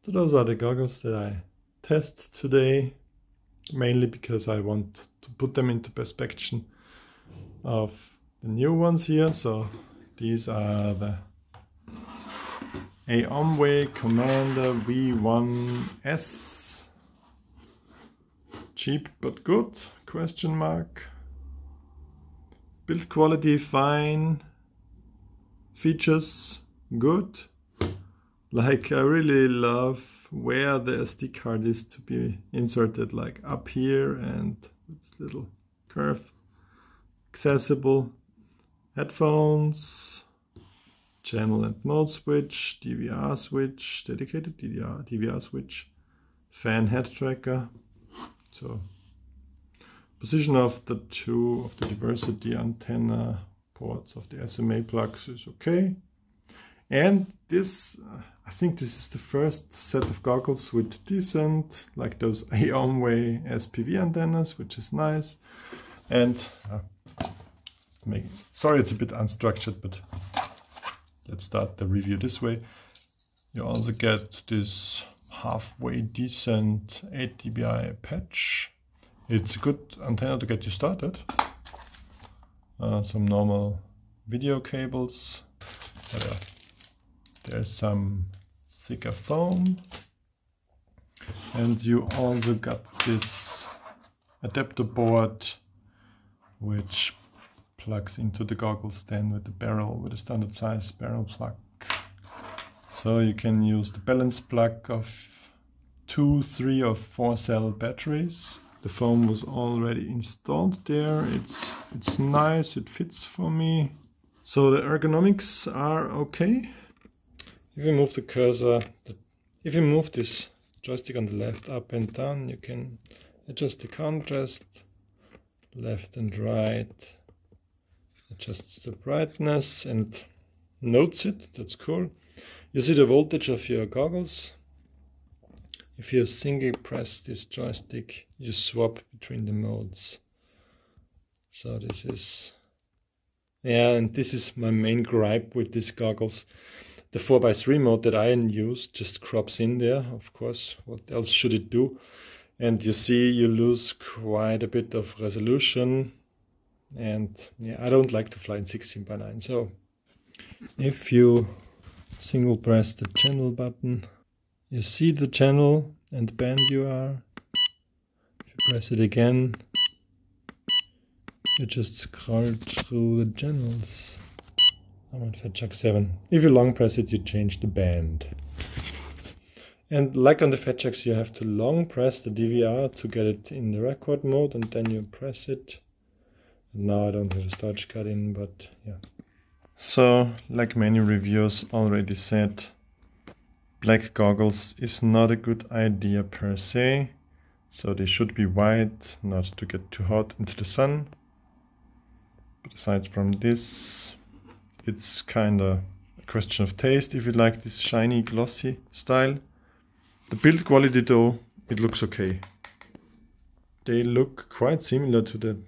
So those are the goggles that I test today, mainly because I want to put them into perspective of the new ones here. So these are the AOMWay Commander V1s. Cheap but good, question mark. Build quality fine, features good. Like, I really love where the SD card is to be inserted, like up here and with this little curve. Accessible. Headphones, channel and mode switch, DVR switch, dedicated DVR switch, fan head tracker. So position of the diversity antenna ports of the SMA plugs is okay. And this, I think this is the first set of goggles with decent, like those AOMWay SPV antennas, which is nice. And sorry, it's a bit unstructured, but let's start the review this way. You also get this halfway decent 8 dBi patch. It's a good antenna to get you started. Some normal video cables. There's some thicker foam. And you also got this adapter board which plugs into the goggle stand with the barrel, with a standard size barrel plug. So you can use the balance plug of 2, 3 or 4 cell batteries. The foam was already installed there. It's nice, it fits for me. So the ergonomics are okay. If you move the cursor, if you move this joystick on the left up and down, you can adjust the contrast, left and right, adjusts the brightness and notes it. That's cool. You see the voltage of your goggles. If you single press this joystick, you swap between the modes. So this is, yeah, and this is my main gripe with these goggles. The 4x3 mode that I use just crops in there, of course. What else should it do? And you see you lose quite a bit of resolution. And yeah, I don't like to fly in 16:9. So if you single press the channel button, you see the channel and band you are. If you press it again, you just scroll through the channels. I'm on FatChuck 7. If you long press it, you change the band. And like on the FatChucks, you have to long press the DVR to get it in the record mode, and then you press it. Now I don't have a storage card in, but yeah. So, like many reviewers already said, black goggles is not a good idea per se. So they should be white, not to get too hot into the sun. But aside from this, it's kind of a question of taste if you like this shiny, glossy style. The build quality though, it looks okay. They look quite similar to the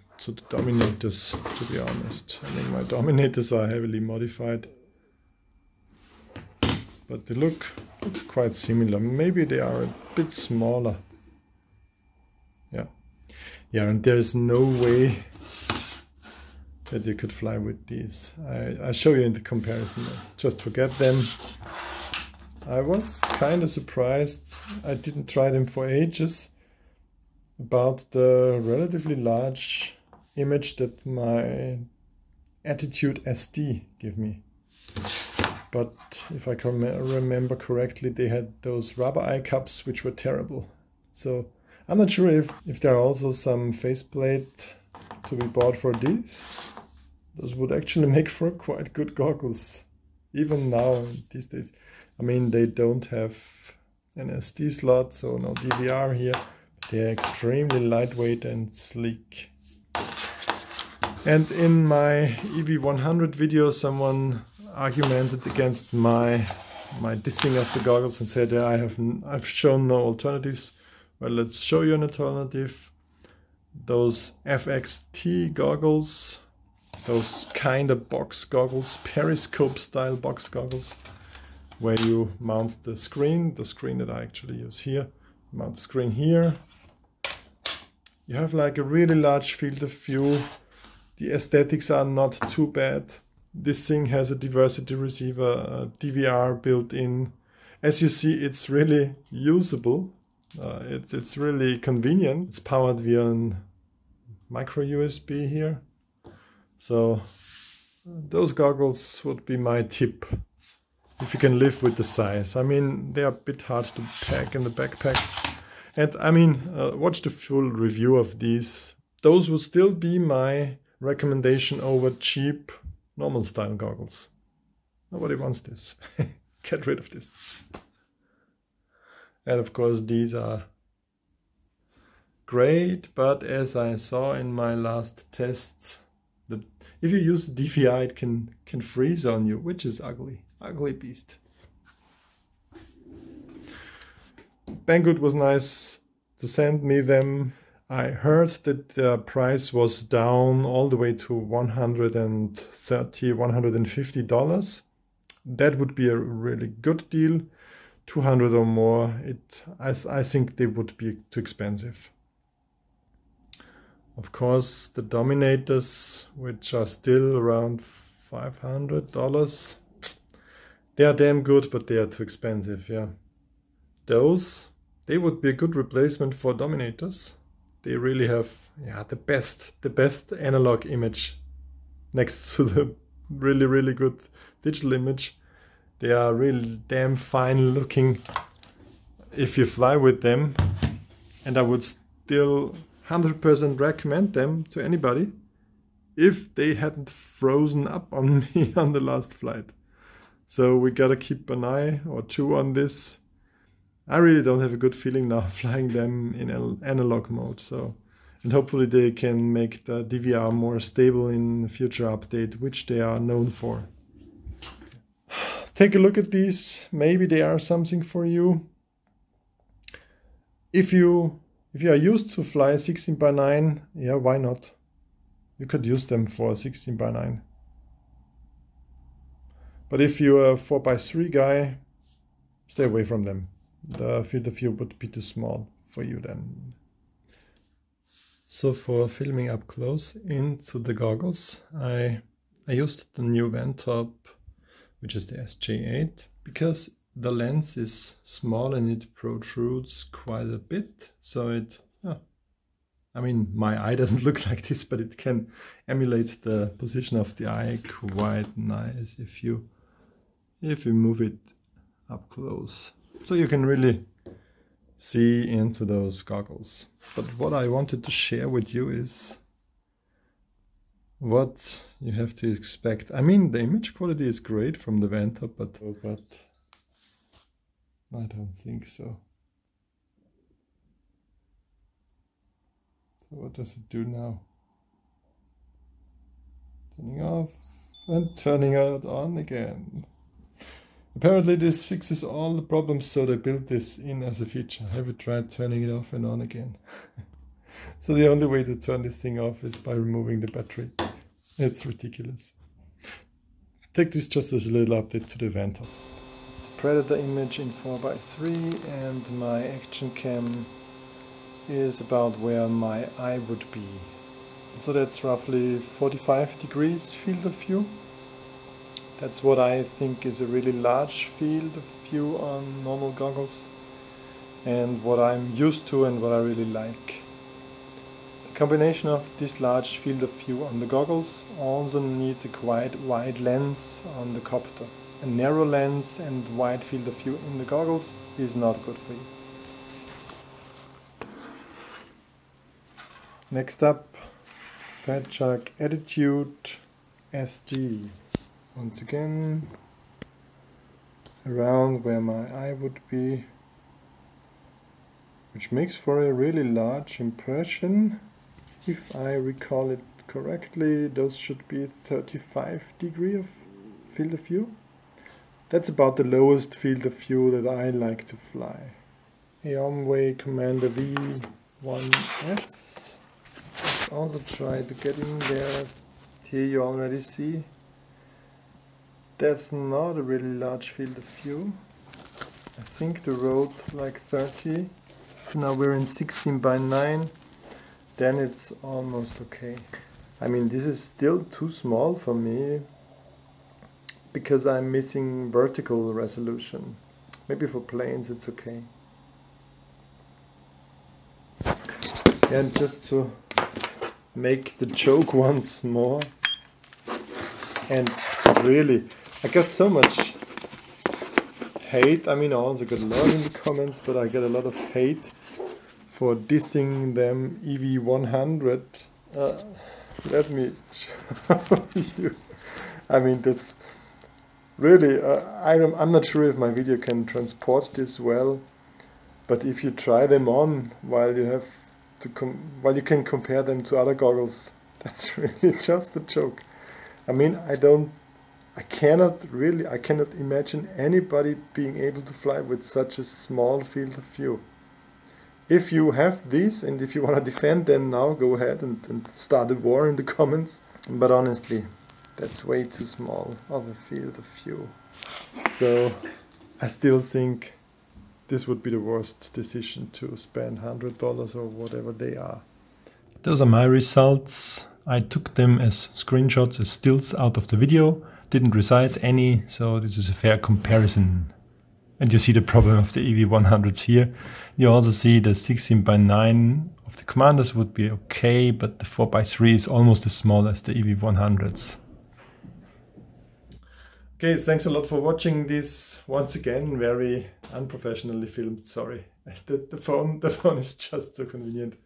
Dominators, to be honest. I mean, my Dominators are heavily modified, but they look quite similar. Maybe they are a bit smaller. Yeah, and there's no way that you could fly with these. I show you in the comparison. Just forget them. I was kind of surprised. I didn't try them for ages. About the relatively large image that my Attitude SD gave me. But if I can remember correctly, they had those rubber eye cups which were terrible. So I'm not sure if there are also some faceplate to be bought for these. Those would actually make for quite good goggles, even now these days. I mean, they don't have an SD slot, so no DVR here. They're extremely lightweight and sleek. And in my EV100 video, someone argumented against my dissing of the goggles and said, yeah, I've shown no alternatives. Well, let's show you an alternative. Those FXT goggles, those kind of box goggles, periscope style box goggles, where you mount the screen that I actually use here. Mount the screen here. You have like a really large field of view. The aesthetics are not too bad. This thing has a diversity receiver, a DVR built in. As you see, it's really usable. It's really convenient. It's powered via a micro USB here. So those goggles would be my tip if you can live with the size. I mean, they're a bit hard to pack in the backpack. And I mean, watch the full review of these. Those would still be my recommendation over cheap normal style goggles. Nobody wants this. Get rid of this. And of course these are great, but as I saw in my last tests, that if you use DVI it can freeze on you, which is ugly. Ugly beast. Banggood was nice to send me them. I heard that the price was down all the way to $130, $150. That would be a really good deal. 200 or more, I think they would be too expensive. Of course, the Dominators, which are still around $500, they are damn good, but they are too expensive, yeah. They would be a good replacement for Dominators. They really have, yeah, the best analog image next to the really, really good digital image. They are really damn fine looking if you fly with them, and I would still 100% recommend them to anybody if they hadn't frozen up on me on the last flight. So we gotta keep an eye or two on this. I really don't have a good feeling now flying them in analog mode. So, and hopefully they can make the DVR more stable in the future update, which they are known for. Take a look at these. Maybe they are something for you. If you are used to fly 16:9, yeah, why not? You could use them for 16:9. But if you're a 4:3 guy, stay away from them. The field of view would be too small for you then. So for filming up close into the goggles, I used the new Vantop, which is the SJ8, because the lens is small and it protrudes quite a bit. So it, I mean, my eye doesn't look like this, but it can emulate the position of the eye quite nice if you move it up close. So you can really see into those goggles. But what I wanted to share with you is what you have to expect. I mean, the image quality is great from the Vantop, but I don't think so. So what does it do now? Turning off and turning it on again. Apparently this fixes all the problems, so they built this in as a feature. Have you tried turning it off and on again? So the only way to turn this thing off is by removing the battery. It's ridiculous. Take this just as a little update to the Vantop. It's the Predator image in 4:3, and my action cam is about where my eye would be. So that's roughly 45 degrees field of view. That's what I think is a really large field of view on normal goggles, and what I'm used to and what I really like. The combination of this large field of view on the goggles also needs a quite wide lens on the copter. A narrow lens and wide field of view in the goggles is not good for you. Next up, Fat Shark Attitude SD. Once again, around where my eye would be, which makes for a really large impression. If I recall it correctly, those should be 35 degrees of field of view. That's about the lowest field of view that I like to fly. AOMWay Commander V1s. Let's also try to get in there. Here you already see That's not a really large field of view. I think the road like 30. So now we're in 16:9. Then it's almost okay. I mean, this is still too small for me because I'm missing vertical resolution. Maybe for planes it's okay. And just to make the joke once more, and really, I got so much hate. I mean, I also got a lot in the comments, but I get a lot of hate for dissing them EV100. Let me show you. I mean, that's really, I'm not sure if my video can transport this well, but if you try them on while you can compare them to other goggles, that's really just a joke. I mean, I cannot imagine anybody being able to fly with such a small field of view. If you have these and if you want to defend them now, go ahead and start a war in the comments. But honestly, that's way too small of a field of view. So I still think this would be the worst decision to spend $100 or whatever they are. Those are my results. I took them as screenshots, as stills out of the video. Didn't resize any, so this is a fair comparison. And you see the problem of the EV100s here. You also see the 16:9 of the Commanders would be okay, but the 4x3 is almost as small as the EV100s. Okay, thanks a lot for watching this. Once again, very unprofessionally filmed, sorry. The phone is just so convenient.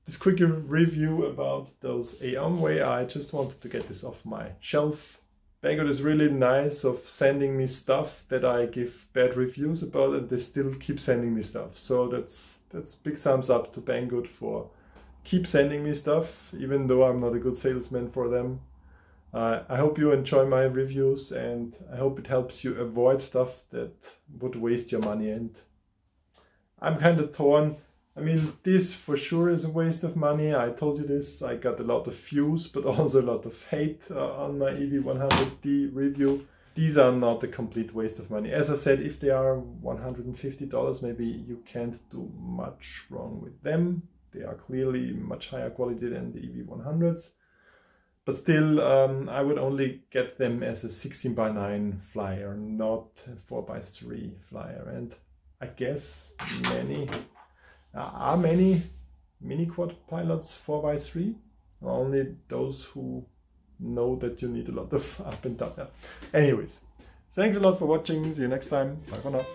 This quick review about those AOMWay, I just wanted to get this off my shelf. Banggood is really nice of sending me stuff that I give bad reviews about, and they still keep sending me stuff. So that's big thumbs up to Banggood for keep sending me stuff, even though I'm not a good salesman for them. I hope you enjoy my reviews, and I hope it helps you avoid stuff that would waste your money. And I'm kind of torn. I mean, this for sure is a waste of money. I told you this. I got a lot of views, but also a lot of hate on my EV100D review. These are not a complete waste of money. As I said, if they are $150, maybe you can't do much wrong with them. They are clearly much higher quality than the EV100s. But still, I would only get them as a 16:9 flyer, not a 4x3 flyer. And I guess many mini quad pilots 4x3? Only those who know that you need a lot of up and down. Anyways, thanks a lot for watching. See you next time. Bye for now.